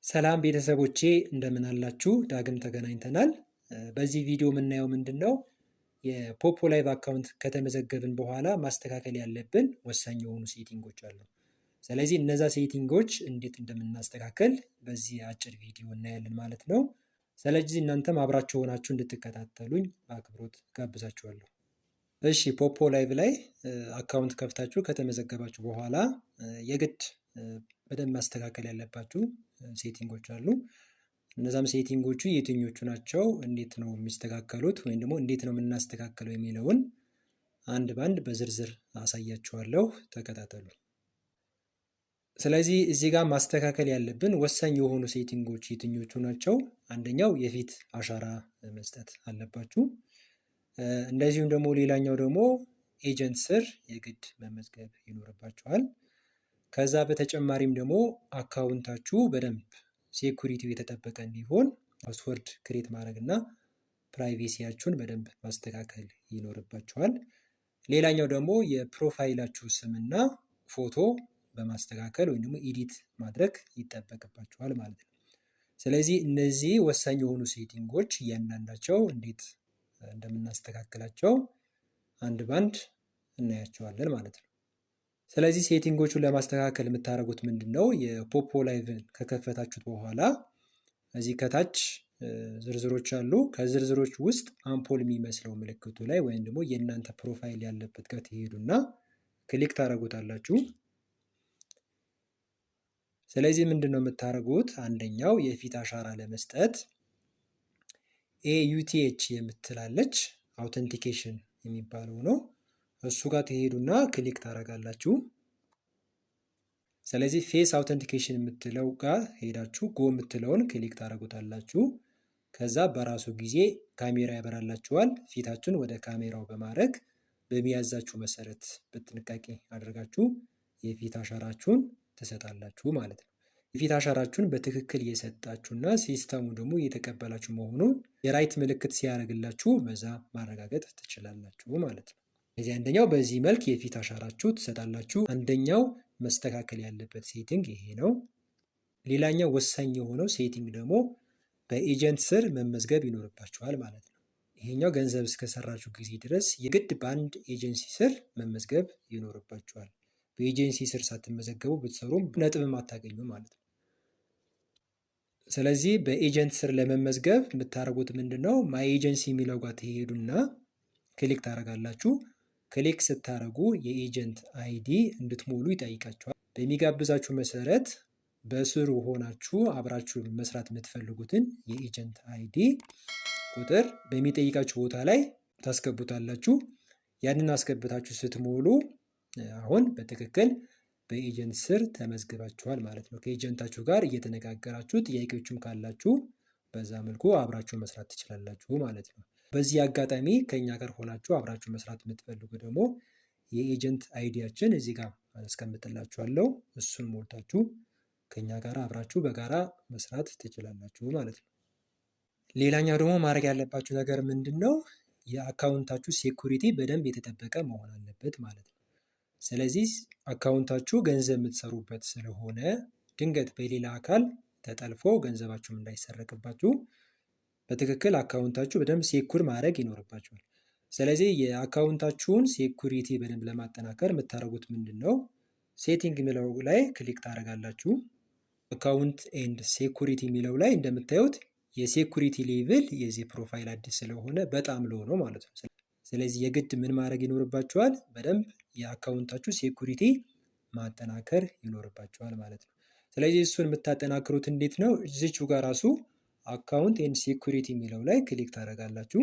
ሰላም ቤተሰቦቼ እንደምን አላችሁ? ዳግም ተገናኝተናል። በዚህ ቪዲዮ የምናየው ምንድነው? የፖፖ ላይቭ አካውንት ከተመዘገብን በኋላ ማስተካከል ያለብን ወሳኝ የሆኑ ሴቲንጎች አሉ። ስለዚህ እነዛ ሴቲንጎች እንዴት እንደምናስተካከል በዚህ አጭር ቪዲዮ እናያለን ማለት ነው። ስለዚህ እናንተም አብራችሁ ሆናችሁ እንድትከታተሉኝ በአክብሮት ጋብዛችኋለሁ። እሺ ፖፖ ላይቭ ላይ አካውንት ከፍታችሁ ከተመዘገባችሁ በኋላ የግድ በደንብ ማስተካከል ያለባችሁ ሴቲንጎች አሉ። እነዛም ሴቲንጎቹ የትኞቹ ናቸው፣ እንዴት ነው የሚስተካከሉት፣ ወይም ደግሞ እንዴት ነው የምናስተካክለው የሚለውን አንድ ባንድ በዝርዝር አሳያችኋለሁ። ተከታተሉ። ስለዚህ እዚህ ጋር ማስተካከል ያለብን ወሳኝ የሆኑ ሴቲንጎች የትኞቹ ናቸው? አንደኛው የፊት አሻራ መስጠት አለባችሁ። እንደዚሁም ደግሞ ሌላኛው ደግሞ ኤጀንት ስር የግድ መመዝገብ ይኖርባችኋል። ከዛ በተጨማሪም ደግሞ አካውንታችሁ በደንብ ሴኩሪቲው የተጠበቀ እንዲሆን ፓስወርድ ክሬት ማድረግ እና ፕራይቬሲያችሁን በደንብ ማስተካከል ይኖርባችኋል። ሌላኛው ደግሞ የፕሮፋይላችሁ ስምና ፎቶ በማስተካከል ወይም ደግሞ ኤዲት ማድረግ ይጠበቅባችኋል ማለት ነው። ስለዚህ እነዚህ ወሳኝ የሆኑ ሴቲንጎች እያንዳንዳቸው እንዴት እንደምናስተካክላቸው አንድ ባንድ እናያቸዋለን ማለት ነው። ስለዚህ ሴቲንጎቹን ለማስተካከል የምታደርጉት ምንድነው? የፖፖ ላይቭን ከከፈታችሁት በኋላ እዚህ ከታች ዝርዝሮች አሉ። ከዝርዝሮች ውስጥ አምፖል የሚመስለው ምልክቱ ላይ ወይም ደግሞ የእናንተ ፕሮፋይል ያለበት ጋር ትሄዱና ክሊክ ታደርጉታላችሁ። ስለዚህ ምንድነው የምታደርጉት? አንደኛው የፊት አሻራ ለመስጠት ኤዩቲኤች የምትላለች አውተንቲኬሽን የሚባለው ነው። እሱ ጋር ትሄዱና ክሊክ ታደርጋላችሁ። ስለዚህ ፌስ አውተንቲኬሽን የምትለው ጋር ሄዳችሁ ጎ የምትለውን ክሊክ ታደርጉታላችሁ። ከዛ በራሱ ጊዜ ካሜራ ያበራላችኋል። ፊታችሁን ወደ ካሜራው በማድረግ በሚያዛችሁ መሰረት በጥንቃቄ አድርጋችሁ የፊት አሻራችሁን ትሰጣላችሁ ማለት ነው። የፊት አሻራችሁን በትክክል እየሰጣችሁና ሲስተሙ ደግሞ እየተቀበላችሁ መሆኑን የራይት ምልክት ሲያደርግላችሁ በዛ ማረጋገጥ ትችላላችሁ ማለት ነው። እዚህ አንደኛው በዚህ መልክ የፊት አሻራችሁ ትሰጣላችሁ። አንደኛው መስተካከል ያለበት ሴቲንግ ይሄ ነው። ሌላኛው ወሳኝ የሆነው ሴቲንግ ደግሞ በኤጀንት ስር መመዝገብ ይኖርባችኋል ማለት ነው። ይሄኛው ገንዘብ እስከሰራችሁ ጊዜ ድረስ የግድ በአንድ ኤጀንሲ ስር መመዝገብ ይኖርባችኋል። በኤጀንሲ ስር ሳትመዘገቡ ብትሰሩም ነጥብም አታገኙ ማለት ነው። ስለዚህ በኤጀንት ስር ለመመዝገብ የምታደርጉት ምንድነው? ማይ ኤጀንሲ የሚለው ጋር ትሄዱና ክሊክ ታደርጋላችሁ። ክሊክ ስታደርጉ የኤጀንት አይዲ እንድትሞሉ ይጠይቃችኋል። በሚጋብዛችሁ መሰረት በስሩ ሆናችሁ አብራችሁ መስራት የምትፈልጉትን የኤጀንት አይዲ ቁጥር በሚጠይቃችሁ ቦታ ላይ ታስገቡታላችሁ። ያንን አስገብታችሁ ስትሞሉ አሁን በትክክል በኤጀንት ስር ተመዝግባችኋል ማለት ነው። ከኤጀንታችሁ ጋር እየተነጋገራችሁ ጥያቄዎችም ካላችሁ በዛ መልኩ አብራችሁ መስራት ትችላላችሁ ማለት ነው። በዚህ አጋጣሚ ከኛ ጋር ሆናችሁ አብራችሁ መስራት የምትፈልጉ ደግሞ የኤጀንት አይዲያችን እዚህ ጋር አስቀምጥላችኋለሁ። እሱን ሞልታችሁ ከኛ ጋር አብራችሁ በጋራ መስራት ትችላላችሁ ማለት ነው። ሌላኛው ደግሞ ማድረግ ያለባችሁ ነገር ምንድነው? የአካውንታችሁ ሴኩሪቲ በደንብ የተጠበቀ መሆን አለበት ማለት ነው። ስለዚህ አካውንታችሁ ገንዘብ የምትሰሩበት ስለሆነ ድንገት በሌላ አካል ተጠልፎ ገንዘባችሁም እንዳይሰረቅባችሁ በትክክል አካውንታችሁ በደንብ ሴኩር ማድረግ ይኖርባችኋል። ስለዚህ የአካውንታችሁን ሴኩሪቲ በደንብ ለማጠናከር የምታደርጉት ምንድነው? ሴቲንግ የሚለው ላይ ክሊክ ታደርጋላችሁ። አካውንት ኤንድ ሴኩሪቲ የሚለው ላይ እንደምታዩት የሴኩሪቲ ሌቭል የዚህ ፕሮፋይል አዲስ ስለሆነ በጣም ሎ ነው ማለት ነው። ስለዚህ የግድ ምን ማድረግ ይኖርባችኋል? በደንብ የአካውንታችሁ ሴኩሪቲ ማጠናከር ይኖርባችኋል ማለት ነው። ስለዚህ እሱን የምታጠናክሩት እንዴት ነው? እዚቹ ጋር ራሱ አካውንት ኤንድ ሴኩሪቲ የሚለው ላይ ክሊክ ታደርጋላችሁ።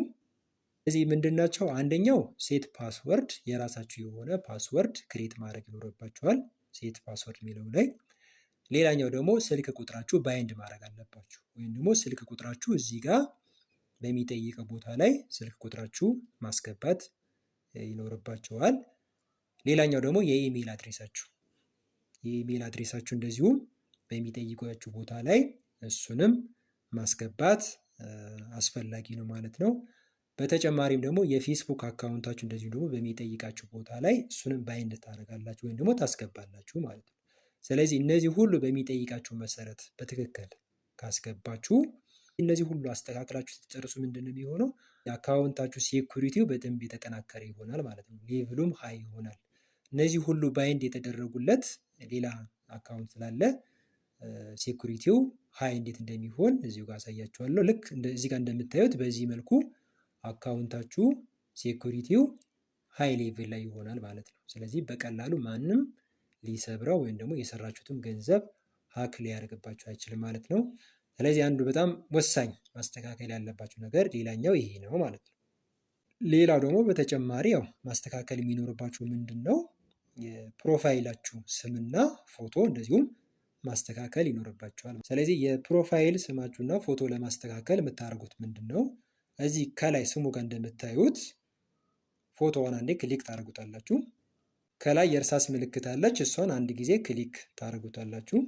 እዚህ ምንድናቸው? አንደኛው ሴት ፓስወርድ፣ የራሳችሁ የሆነ ፓስወርድ ክሬት ማድረግ ይኖርባችኋል ሴት ፓስወርድ የሚለው ላይ። ሌላኛው ደግሞ ስልክ ቁጥራችሁ ባይንድ ማድረግ አለባችሁ፣ ወይም ደግሞ ስልክ ቁጥራችሁ እዚህ ጋር በሚጠይቀው ቦታ ላይ ስልክ ቁጥራችሁ ማስገባት ይኖርባችኋል። ሌላኛው ደግሞ የኢሜል አድሬሳችሁ እንደዚሁም በሚጠይቃችሁ ቦታ ላይ እሱንም ማስገባት አስፈላጊ ነው ማለት ነው። በተጨማሪም ደግሞ የፌስቡክ አካውንታችሁ እንደዚሁ ደግሞ በሚጠይቃችሁ ቦታ ላይ እሱንም ባይንድ ታደርጋላችሁ ወይም ደግሞ ታስገባላችሁ ማለት ነው። ስለዚህ እነዚህ ሁሉ በሚጠይቃችሁ መሰረት በትክክል ካስገባችሁ እነዚህ ሁሉ አስተካክላችሁ ስትጨርሱ ምንድን ነው የሚሆነው? የአካውንታችሁ ሴኩሪቲው በደንብ የተጠናከረ ይሆናል ማለት ነው። ሌቭሉም ሃይ ይሆናል። እነዚህ ሁሉ ባይንድ የተደረጉለት ሌላ አካውንት ስላለ ሴኩሪቲው ሃይ እንዴት እንደሚሆን እዚሁ ጋር አሳያችኋለሁ። ልክ እዚህ ጋር እንደምታዩት በዚህ መልኩ አካውንታችሁ ሴኩሪቲው ሃይ ሌቭል ላይ ይሆናል ማለት ነው። ስለዚህ በቀላሉ ማንም ሊሰብረው ወይም ደግሞ የሰራችሁትም ገንዘብ ሀክ ሊያደርግባችሁ አይችልም ማለት ነው። ስለዚህ አንዱ በጣም ወሳኝ ማስተካከል ያለባችሁ ነገር ሌላኛው ይሄ ነው ማለት ነው። ሌላው ደግሞ በተጨማሪ ያው ማስተካከል የሚኖርባችሁ ምንድን ነው? የፕሮፋይላችሁ ስምና ፎቶ እንደዚሁም ማስተካከል ይኖርባችኋል። ስለዚህ የፕሮፋይል ስማችሁና ፎቶ ለማስተካከል የምታደርጉት ምንድን ነው? እዚህ ከላይ ስሙ ጋር እንደምታዩት ፎቶዋን አንዴ ክሊክ ታደርጉታላችሁ። ከላይ የእርሳስ ምልክት አለች፣ እሷን አንድ ጊዜ ክሊክ ታደርጉታላችሁ።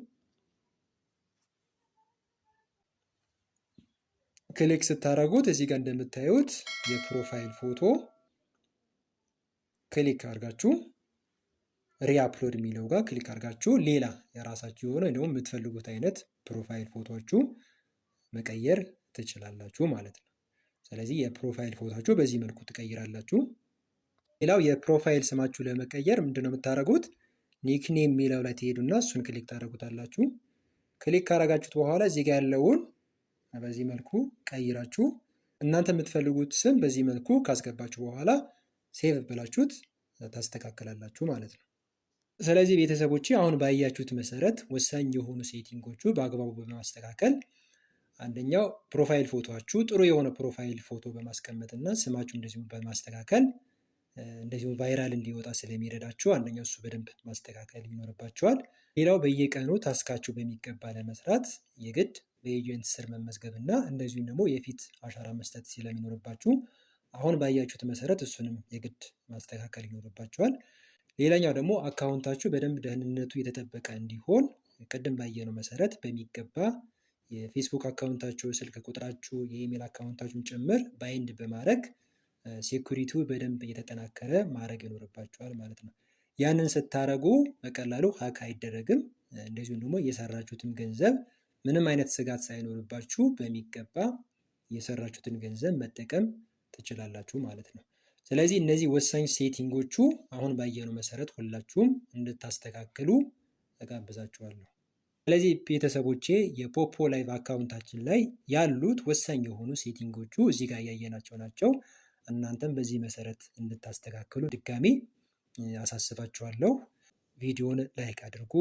ክሊክ ስታደርጉት እዚህ ጋር እንደምታዩት የፕሮፋይል ፎቶ ክሊክ አድርጋችሁ ሪአፕሎድ የሚለው ጋር ክሊክ አድርጋችሁ ሌላ የራሳችሁ የሆነ ደግሞ የምትፈልጉት አይነት ፕሮፋይል ፎቶችሁ መቀየር ትችላላችሁ ማለት ነው። ስለዚህ የፕሮፋይል ፎቶችሁ በዚህ መልኩ ትቀይራላችሁ። ሌላው የፕሮፋይል ስማችሁ ለመቀየር ምንድነው የምታደርጉት? ኒክኔም የሚለው ላይ ትሄዱና እሱን ክሊክ ታደርጉታላችሁ። ክሊክ ካደረጋችሁት በኋላ እዚህ ጋር ያለውን በዚህ መልኩ ቀይራችሁ እናንተ የምትፈልጉት ስም በዚህ መልኩ ካስገባችሁ በኋላ ሴቭ ብላችሁት ታስተካክላላችሁ ማለት ነው። ስለዚህ ቤተሰቦች አሁን ባያችሁት መሰረት ወሳኝ የሆኑ ሴቲንጎቹ በአግባቡ በማስተካከል አንደኛው ፕሮፋይል ፎቶችሁ ጥሩ የሆነ ፕሮፋይል ፎቶ በማስቀመጥ እና ስማችሁ እንደዚሁ በማስተካከል እንደዚሁ ቫይራል እንዲወጣ ስለሚረዳችሁ አንደኛው እሱ በደንብ ማስተካከል ይኖርባችኋል። ሌላው በየቀኑ ታስካችሁ በሚገባ ለመስራት የግድ በኤጀንት ስር መመዝገብ እና እንደዚሁም ደግሞ የፊት አሻራ መስጠት ስለሚኖርባችሁ አሁን ባያችሁት መሰረት እሱንም የግድ ማስተካከል ይኖርባችኋል። ሌላኛው ደግሞ አካውንታችሁ በደንብ ደህንነቱ የተጠበቀ እንዲሆን ቅድም ባየነው መሰረት በሚገባ የፌስቡክ አካውንታችሁ፣ ስልክ ቁጥራችሁ፣ የኢሜል አካውንታችሁን ጭምር ባይንድ በማድረግ ሴኩሪቲው በደንብ እየተጠናከረ ማድረግ ይኖርባችኋል ማለት ነው። ያንን ስታደርጉ በቀላሉ ሀክ አይደረግም። እንደዚሁም ደግሞ የሰራችሁትን ገንዘብ ምንም አይነት ስጋት ሳይኖርባችሁ በሚገባ የሰራችሁትን ገንዘብ መጠቀም ትችላላችሁ ማለት ነው። ስለዚህ እነዚህ ወሳኝ ሴቲንጎቹ አሁን ባየነው መሰረት ሁላችሁም እንድታስተካክሉ እጋብዛችኋለሁ። ስለዚህ ቤተሰቦቼ የፖፖ ላይቭ አካውንታችን ላይ ያሉት ወሳኝ የሆኑ ሴቲንጎቹ እዚህ ጋር ያየናቸው ናቸው። እናንተም በዚህ መሰረት እንድታስተካክሉ ድጋሚ አሳስባችኋለሁ። ቪዲዮን ላይክ አድርጉ፣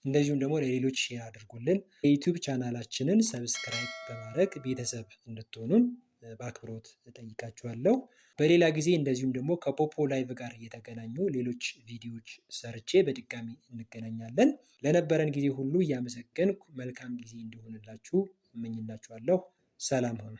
እንደዚሁም ደግሞ ለሌሎች ሼር አድርጉልን። የዩቲዩብ ቻናላችንን ሰብስክራይብ በማድረግ ቤተሰብ እንድትሆኑን በአክብሮት እጠይቃችኋለሁ። በሌላ ጊዜ እንደዚሁም ደግሞ ከፖፖ ላይቭ ጋር የተገናኙ ሌሎች ቪዲዮዎች ሰርቼ በድጋሚ እንገናኛለን። ለነበረን ጊዜ ሁሉ እያመሰገንኩ መልካም ጊዜ እንዲሆንላችሁ እመኝላችኋለሁ። ሰላም ሆኑ።